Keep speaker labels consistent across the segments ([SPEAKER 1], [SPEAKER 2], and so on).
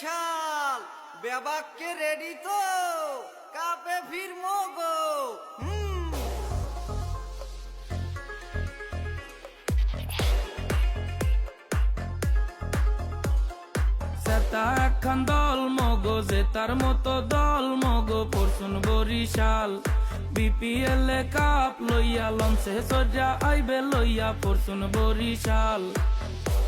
[SPEAKER 1] Barishal বেবাককে ready তো কাপে ফিরমো গো।
[SPEAKER 2] সেতা একখান দল মগো জেতার মতো দল মগো পরশুন বরিশাল বিপিএল এ কাপ লইয়া লঞ্চে সজ্জা আইবে লইয়া পরশুন বরিশাল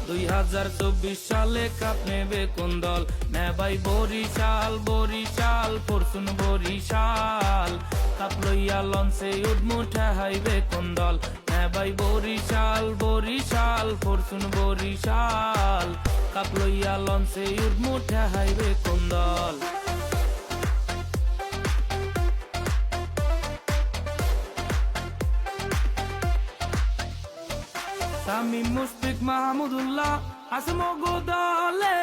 [SPEAKER 2] 2024 সালে কাপ নেবে কোন দল নেবাই বরিশাল বরিশাল পরশুন বরিশাল কাপ লইয়া লঞ্চে উঠমু ঠেহাইবে কোন দল নেবাই বরিশাল বরিশাল পরশুন বরিশাল কাপ লইয়া লঞ্চে উঠমু ঠেহাইবে কোন দল। তামিম মুশফিক মাহমুদুল্লাহ আছে মগো দলে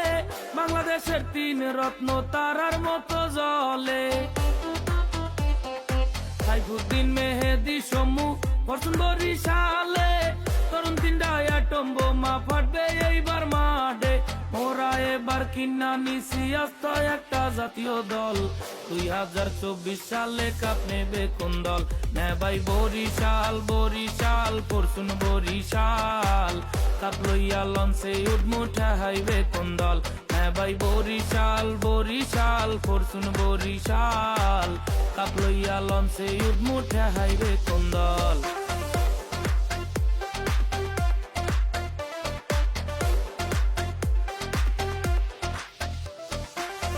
[SPEAKER 2] বাংলাদেশের 3 রত্ন তারার মতো জলে সাইফুদ্দিন মেহেদি সমু পরশুন বরিশালে তরুণ 3টা অ্যাটম বোমা ফাটবে এইবার মাঠে ওরা এবার কিনা নিছি আস্ত একটা জাতীয় দল 2024 সালে কাপ নেবে কোন দল নেবাই বরিশাল বরিশাল পরশুন বরিশাল কাপ লইয়া লঞ্চে উঠমু ঠেহাইবে কোন দল নেবাই বরিশাল বরিশাল পরশুন বরিশাল কাপ লইয়া লঞ্চে উঠমু ঠেহাইবে কোন দল।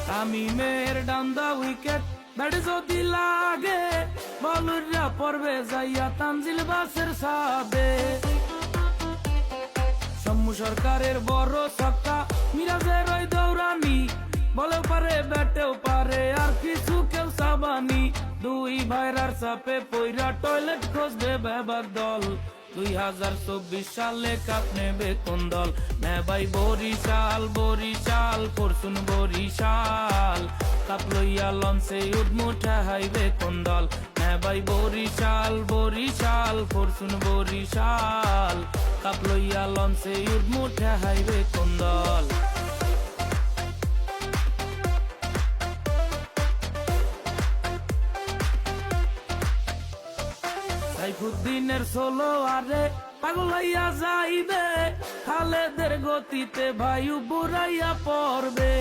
[SPEAKER 2] তামিমের ডাউন দা উইকেট ব্যাটে যদি লাগে বলুররা পড়বে যাইয়া তানজিল বাসের সাবে সম্মু সরকারের বড় ছক্কা মিরাজের ওই দৌড়ানি বলেও পারে ব্যাটেও পারে আর কিছু কেউ সাবানি দুই ভাইরার চাপে পইরা টয়লেট খুঁজবে বেবাক দল 2024 সালে কাপ নেবে কোন দল নেবাই বরিশাল বরিশাল পরশুন বরিশাল কাপ লইয়া লঞ্চে উঠমু ঠেহাইবে কোন দল নেবাই বরিশাল বরিশাল পরশুন বরিশাল কাপ লইয়া লঞ্চে উঠমু ঠেহাইবে কোন দল। সাইফুদ্দিনের ষোলো আরে পাগল হইয়া যাইবে খালেদের গতিতে ভাইউ বুড়াইয়া পড়বে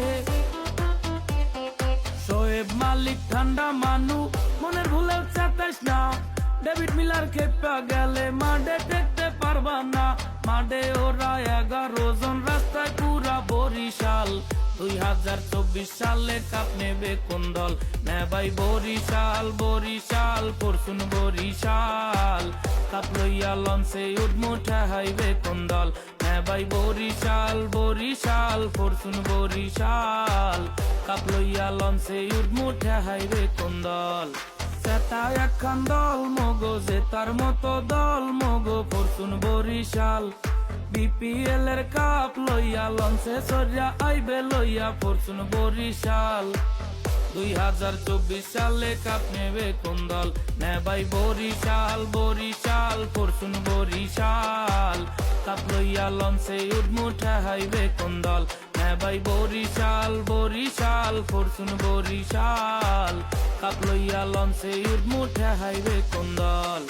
[SPEAKER 2] শোয়েব মালিক ঠান্ডা মানু মনের ভুলেও চাতাইস না ডেভিড মিলার খেপা গেলে মাঠে টেকতে পারবা না মাঠে ওরা 11 জন রাস্তায় পুরা বরিশাল 2024 সালে কাপ নেবে কোন দল নেবাই বরিশাল বরিশাল পরশুন বরিশাল কাপ লইয়া লঞ্চে উঠমু ঠেহাইবে কোন দল নেবাই বরিশাল বরিশাল পরশুন বরিশাল কাপ লইয়া লঞ্চে উঠমু ঠেহাইবে কোন দল। সেটা একখান দল মগো জেতার মতো দল মগো পরশুন বরিশাল বিপিএল এর কাপ লইয়া লঞ্চে সরিয়া আইবে লইয়া পরশুন বরিশাল 2024 সালে কাপ নেবে কোন দল নেবাই বরিশাল বরিশাল পরশুন বরিশাল কাপ লইয়া লঞ্চে উঠমু ঠেহাইবে কোন দল নেবাই বরিশাল বরিশাল পরশুন বরিশাল কাপ লইয়া লঞ্চে উঠমু ঠেহাইবে কোন দল।